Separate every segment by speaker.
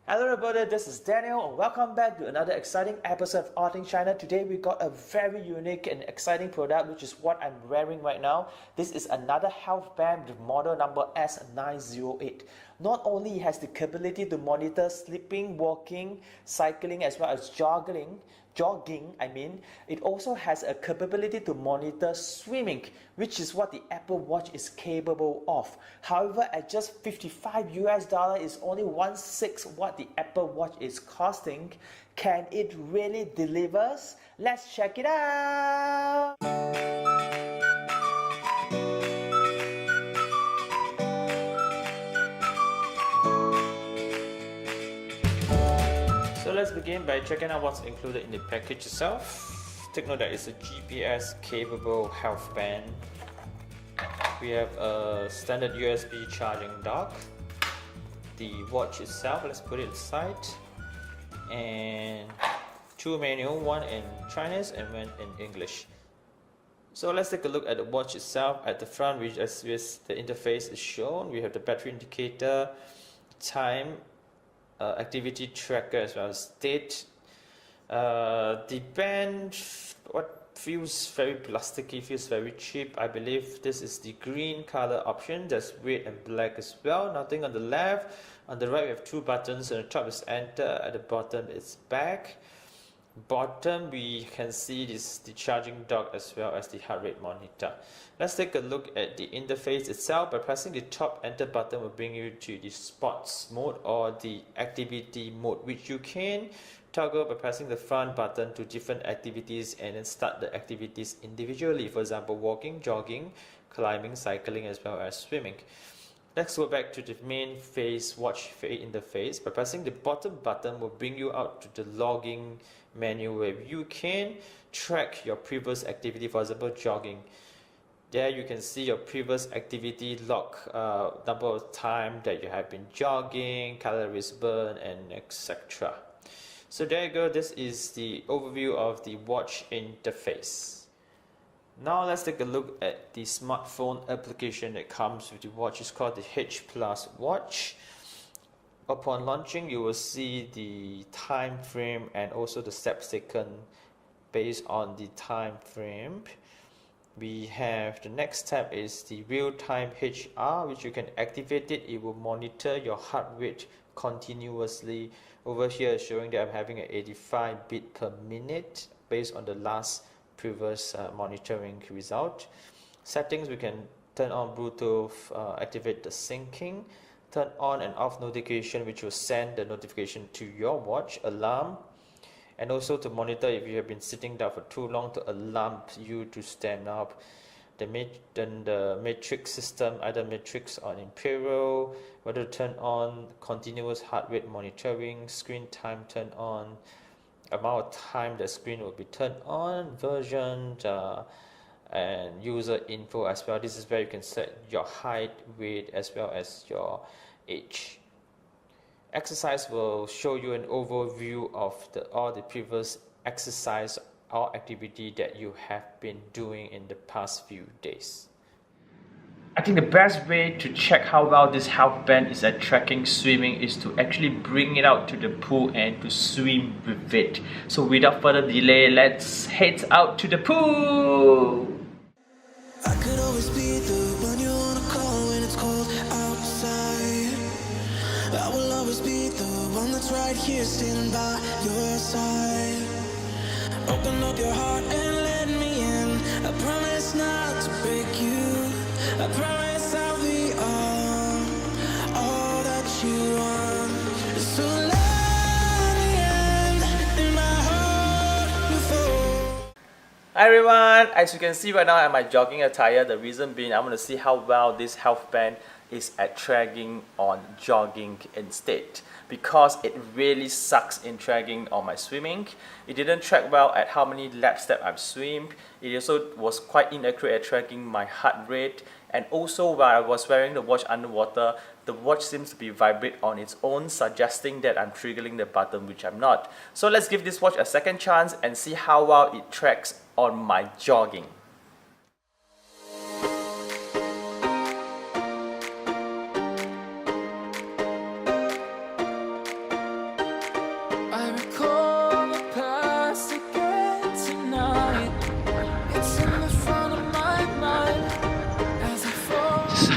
Speaker 1: Hello everybody, this is Daniel and welcome back to another exciting episode of All Things China. Today we got a very unique and exciting product, which is what I'm wearing right now. This is another health band with model number S908. Not only has the capability to monitor sleeping, walking, cycling as well as jogging, it also has a capability to monitor swimming, which is what the Apple Watch is capable of. However, at just $55 is only 1/6 what the Apple Watch is costing. Can it really deliver? Let's check it out. So let's begin by checking out what's included in the package itself. Take note that it's a GPS capable health band. We have a standard USB charging dock. The watch itself, let's put it aside. And two manual, one in Chinese and one in English. So let's take a look at the watch itself. At the front, which as the interface is shown, we have the battery indicator, time, activity tracker as well as date. The band, what feels very plasticky, feels very cheap. I believe this is the green color option. There's red and black as well. Nothing on the left. On the right we have two buttons. On the top is enter, at the bottom is back. Bottom we can see this the charging dock as well as the heart rate monitor. Let's take a look at the interface itself. By pressing the top enter button will bring you to the sports mode or the activity mode, which you can toggle by pressing the front button to different activities and then start the activities individually. For example, walking, jogging, climbing, cycling as well as swimming. Let's go back to the main watch face interface. By pressing the bottom button will bring you out to the logging menu where you can track your previous activity, for example jogging. There you can see your previous activity log, number of time that you have been jogging, calories burned, and etc. So there you go, this is the overview of the watch interface. Now let's take a look at the smartphone application that comes with the watch. It's called the H Plus watch. Upon launching, you will see the time frame and also the steps taken based on the time frame. We have the next tab is the real-time HR, which you can activate it. It will monitor your heart rate continuously. Over here showing that I'm having an 85 beat per minute based on the last previous monitoring result. Settings, we can turn on Bluetooth, activate the syncing, turn on and off notification, which will send the notification to your watch, alarm, and also to monitor if you have been sitting down for too long to alarm you to stand up. The matrix system, either matrix or imperial, whether to turn on continuous heart rate monitoring, screen time turn on, amount of time the screen will be turned on, version, and user info as well. This is where you can set your height, weight as well as your age. Exercise will show you an overview of all the previous exercise or activity that you have been doing in the past few days. I think the best way to check how well this health band is at tracking swimming is to actually bring it out to the pool and to swim with it. So without further delay, let's head out to the pool! I could always be the one you wanna call when it's cold outside. I will always be the one that's right here standing by your side. Open up your heart and let me in. I promise not to break you. I promise I'll be all that you want. So let me in my heart before. Hi everyone, as you can see right now I'm in my jogging attire. The reason being I want to see how well this health band is at tracking on jogging instead, because it really sucks in tracking on my swimming. It didn't track well at how many laps that I've swum. It also was quite inaccurate at tracking my heart rate, and also while I was wearing the watch underwater, the watch seems to be vibrate on its own, suggesting that I'm triggering the button, which I'm not. So let's give this watch a second chance and see how well it tracks on my jogging.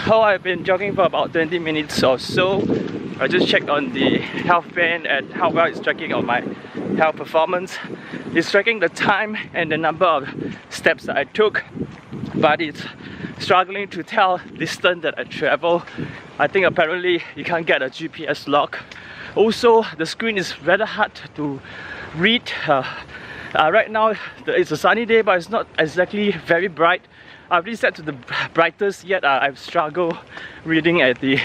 Speaker 2: So I've been jogging for about 20 minutes or so. I just checked on the health band and how well it's tracking on my health performance. It's tracking the time and the number of steps that I took, but it's struggling to tell distance that I travel. I think apparently you can't get a GPS log. Also, the screen is rather hard to read. Right now it's a sunny day, but it's not exactly very bright. I've really set to the brightest, yet I've struggled reading at the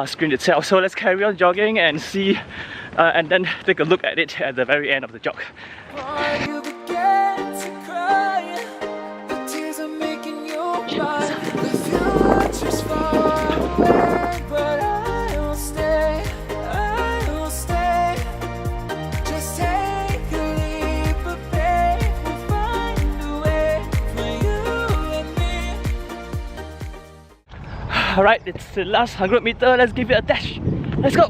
Speaker 2: screen itself. So let's carry on jogging and see, and then take a look at it at the very end of the jog. Alright, it's the last 100 meter. Let's give it a dash. Let's go!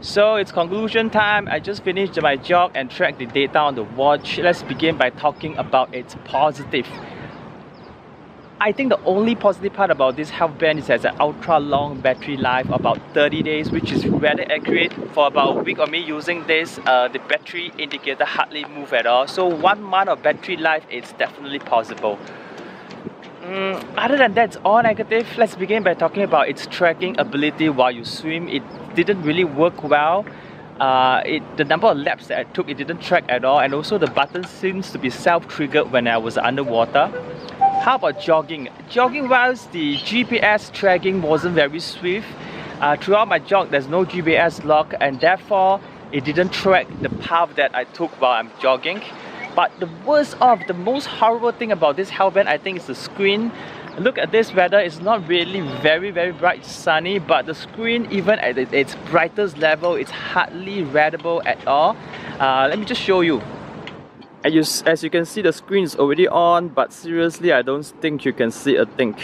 Speaker 2: So it's conclusion time. I just finished my jog and tracked the data on the watch. Let's begin by talking about its positive. I think the only positive part about this health band is it has an ultra long battery life, about 30 days, which is rather accurate. For about a week of me using this, the battery indicator hardly moved at all. So 1 month of battery life is definitely possible. Other than that, it's all negative. Let's begin by talking about its tracking ability while you swim. It didn't really work well. The number of laps that I took, it didn't track at all, and also the button seems to be self-triggered when I was underwater. How about jogging? Jogging whilst the GPS tracking wasn't very swift. Throughout my jog, there's no GPS log, and therefore it didn't track the path that I took while I'm jogging. But the worst of, the most horrible thing about this health band, I think, is the screen. Look at this weather, it's not really very bright sunny, but the screen, even at its brightest level, it's hardly readable at all. Let me just show you. As you can see, the screen is already on, but seriously, I don't think you can see a thing.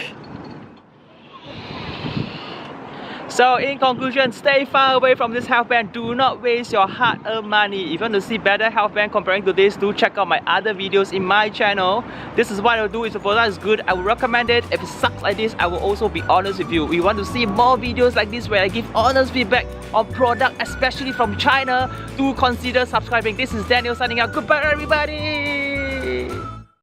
Speaker 2: So in conclusion, stay far away from this health band. Do not waste your hard-earned money. If you want to see better health band comparing to this, do check out my other videos in my channel. This is what I'll do. If the product is good, I will recommend it. If it sucks like this, I will also be honest with you. If you want to see more videos like this where I give honest feedback on product, especially from China, do consider subscribing. This is Daniel signing out. Goodbye everybody!